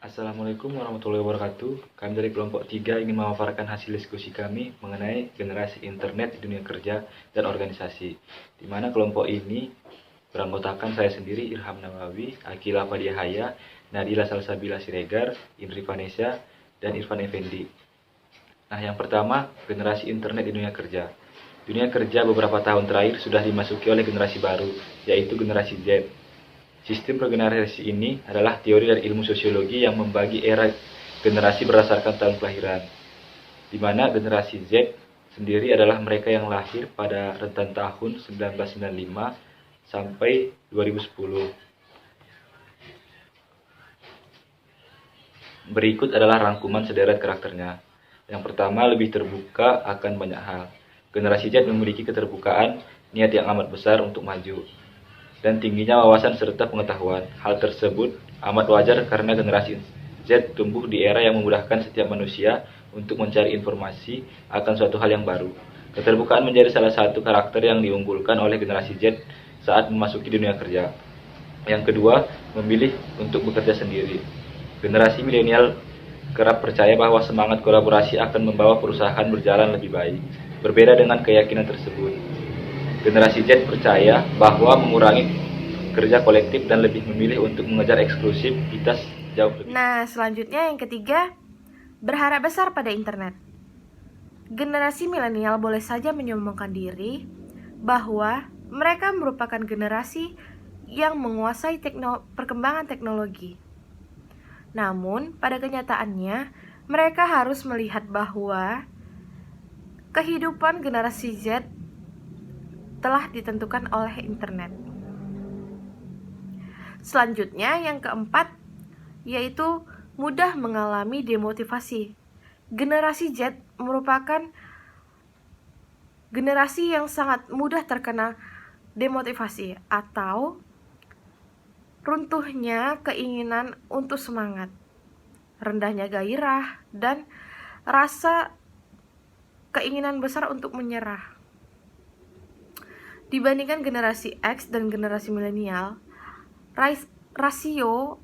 Assalamualaikum warahmatullahi wabarakatuh. Kami dari kelompok 3 ingin memaparkan hasil diskusi kami mengenai generasi internet di dunia kerja dan organisasi. Di mana kelompok ini beranggotakan saya sendiri, Ilham Nawawi, Akila Fadiyahaya, Nadila Salsabila Siregar, Indri Vanessa, dan Irfan Effendi. Nah, yang pertama, generasi internet di dunia kerja. Dunia kerja beberapa tahun terakhir sudah dimasuki oleh generasi baru, yaitu generasi Z. Sistem regenerasi ini adalah teori dari ilmu sosiologi yang membagi era generasi berdasarkan tahun kelahiran, di mana generasi Z sendiri adalah mereka yang lahir pada rentan tahun 1995 sampai 2010. Berikut adalah rangkuman sederet karakternya. Yang pertama, lebih terbuka akan banyak hal. Generasi Z memiliki keterbukaan, niat yang amat besar untuk maju, dan tingginya wawasan serta pengetahuan. Hal tersebut amat wajar karena generasi Z tumbuh di era yang memudahkan setiap manusia untuk mencari informasi akan suatu hal yang baru. Keterbukaan menjadi salah satu karakter yang diunggulkan oleh generasi Z saat memasuki dunia kerja. Yang kedua, memilih untuk bekerja sendiri. Generasi milenial kerap percaya bahwa semangat kolaborasi akan membawa perusahaan berjalan lebih baik. Berbeda dengan keyakinan tersebut, generasi Z percaya bahwa mengurangi kerja kolektif dan lebih memilih untuk mengejar eksklusivitas jauh lebih. Nah, selanjutnya yang ketiga, berharap besar pada internet. Generasi milenial boleh saja menyombongkan diri bahwa mereka merupakan generasi yang menguasai perkembangan teknologi. Namun, pada kenyataannya, mereka harus melihat bahwa kehidupan generasi Z telah ditentukan oleh internet. Selanjutnya, yang keempat, yaitu mudah mengalami demotivasi. Generasi Z merupakan generasi yang sangat mudah terkena demotivasi atau runtuhnya keinginan untuk semangat, rendahnya gairah, dan rasa keinginan besar untuk menyerah. Dibandingkan generasi X dan generasi milenial, rasio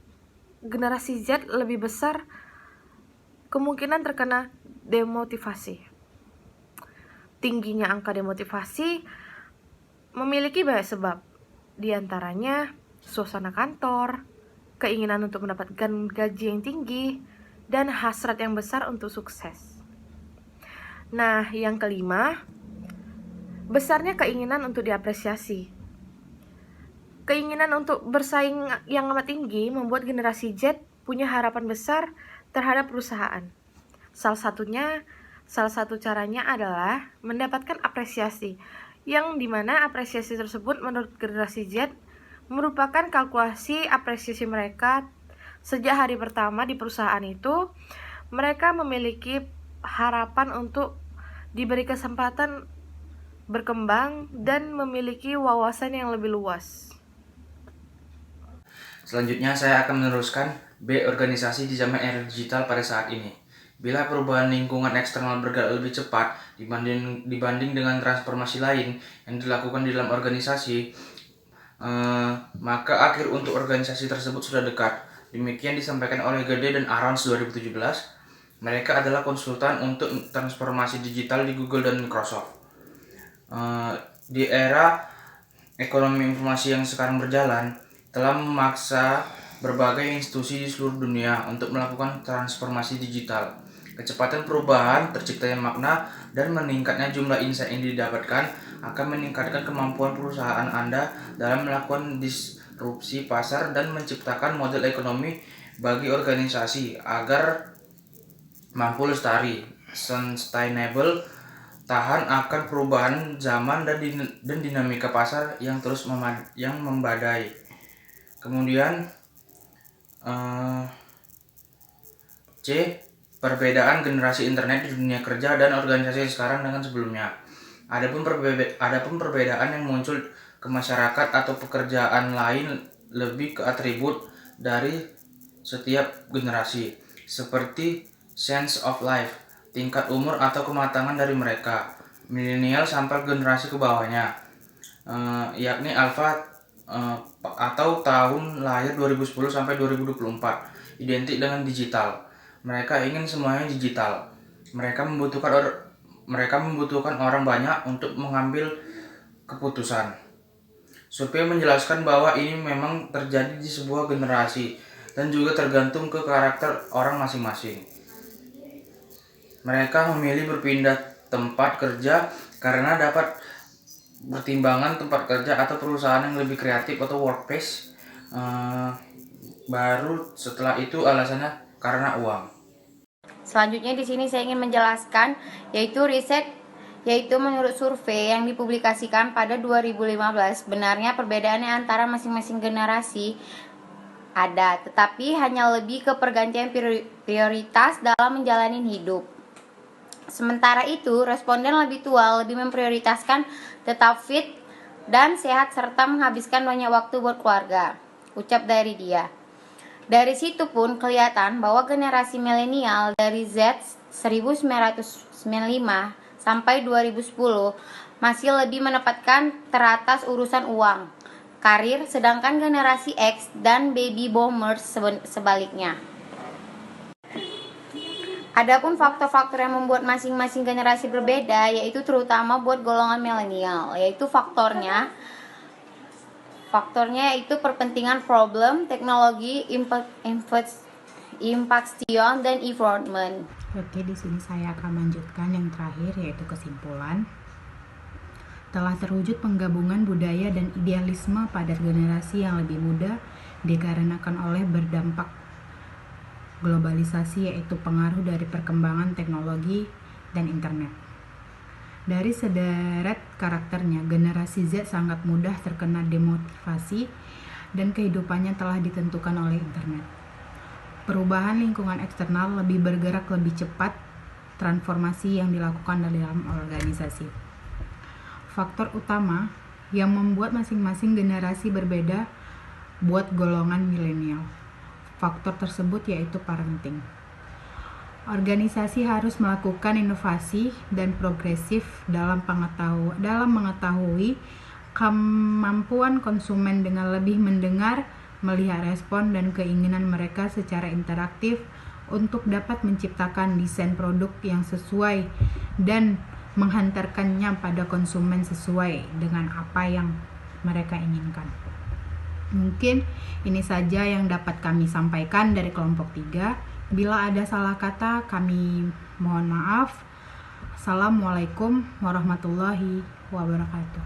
generasi Z lebih besar kemungkinan terkena demotivasi. Tingginya angka demotivasi memiliki banyak sebab, di antaranya suasana kantor, keinginan untuk mendapatkan gaji yang tinggi, dan hasrat yang besar untuk sukses. Nah, yang kelima, besarnya keinginan untuk diapresiasi. Keinginan untuk bersaing yang amat tinggi membuat generasi Z punya harapan besar terhadap perusahaan. Salah satu caranya adalah mendapatkan apresiasi, yang dimana apresiasi tersebut menurut generasi Z merupakan kalkulasi apresiasi mereka sejak hari pertama di perusahaan itu. Mereka memiliki harapan untuk diberi kesempatan berkembang dan memiliki wawasan yang lebih luas. Selanjutnya saya akan meneruskan B. Organisasi di zaman era digital pada saat ini. Bila perubahan lingkungan eksternal bergerak lebih cepat dibanding dengan transformasi lain yang dilakukan di dalam organisasi, maka akhir untuk organisasi tersebut sudah dekat. Demikian disampaikan oleh Gede dan Arons 2017. Mereka adalah konsultan untuk transformasi digital di Google dan Microsoft. Di era ekonomi informasi yang sekarang berjalan, telah memaksa berbagai institusi di seluruh dunia untuk melakukan transformasi digital. Kecepatan perubahan, terciptanya makna, dan meningkatnya jumlah insight yang didapatkan akan meningkatkan kemampuan perusahaan Anda dalam melakukan disrupsi pasar dan menciptakan model ekonomi bagi organisasi agar mampu lestari, sustainable, tahan akan perubahan zaman dan dinamika pasar yang terus membadai. Kemudian C. Perbedaan generasi internet di dunia kerja dan organisasi sekarang dengan sebelumnya. Adapun perbedaan yang muncul ke masyarakat atau pekerjaan lain lebih ke atribut dari setiap generasi, seperti sense of life, tingkat umur atau kematangan dari mereka, milenial sampai generasi ke bawahnya, yakni alpha atau tahun lahir 2010 sampai 2024, identik dengan digital. Mereka ingin semuanya digital. Mereka membutuhkan orang banyak untuk mengambil keputusan. Survei menjelaskan bahwa ini memang terjadi di sebuah generasi dan juga tergantung ke karakter orang masing-masing. Mereka memilih berpindah tempat kerja karena dapat pertimbangan tempat kerja atau perusahaan yang lebih kreatif atau workplace. Baru setelah itu alasannya karena uang. Selanjutnya di sini saya ingin menjelaskan yaitu menurut survei yang dipublikasikan pada 2015, benarnya perbedaannya antara masing-masing generasi ada, tetapi hanya lebih ke pergantian prioritas dalam menjalani hidup. Sementara itu, responden lebih tua lebih memprioritaskan tetap fit dan sehat serta menghabiskan banyak waktu buat keluarga, ucap dari dia. Dari situ pun kelihatan bahwa generasi milenial dari Z 1995 sampai 2010 masih lebih menempatkan teratas urusan uang, karir, sedangkan generasi X dan baby boomers sebaliknya. Adapun faktor-faktor yang membuat masing-masing generasi berbeda, yaitu terutama buat golongan milenial, yaitu faktornya yaitu perpentingan problem, teknologi, impaksion, dan environment. Oke, di sini saya akan lanjutkan yang terakhir, yaitu kesimpulan. Telah terwujud penggabungan budaya dan idealisme pada generasi yang lebih muda dikarenakan oleh berdampak globalisasi, yaitu pengaruh dari perkembangan teknologi dan internet. Dari sederet karakternya, generasi Z sangat mudah terkena demotivasi dan kehidupannya telah ditentukan oleh internet. Perubahan lingkungan eksternal lebih bergerak lebih cepat, transformasi yang dilakukan dalam organisasi. Faktor utama yang membuat masing-masing generasi berbeda buat golongan milenial. Faktor tersebut yaitu parenting. Organisasi harus melakukan inovasi dan progresif dalam mengetahui kemampuan konsumen dengan lebih mendengar, melihat respon dan keinginan mereka secara interaktif untuk dapat menciptakan desain produk yang sesuai dan menghantarkannya pada konsumen sesuai dengan apa yang mereka inginkan. Mungkin ini saja yang dapat kami sampaikan dari kelompok 3. Bila ada salah kata, kami mohon maaf. Assalamualaikum warahmatullahi wabarakatuh.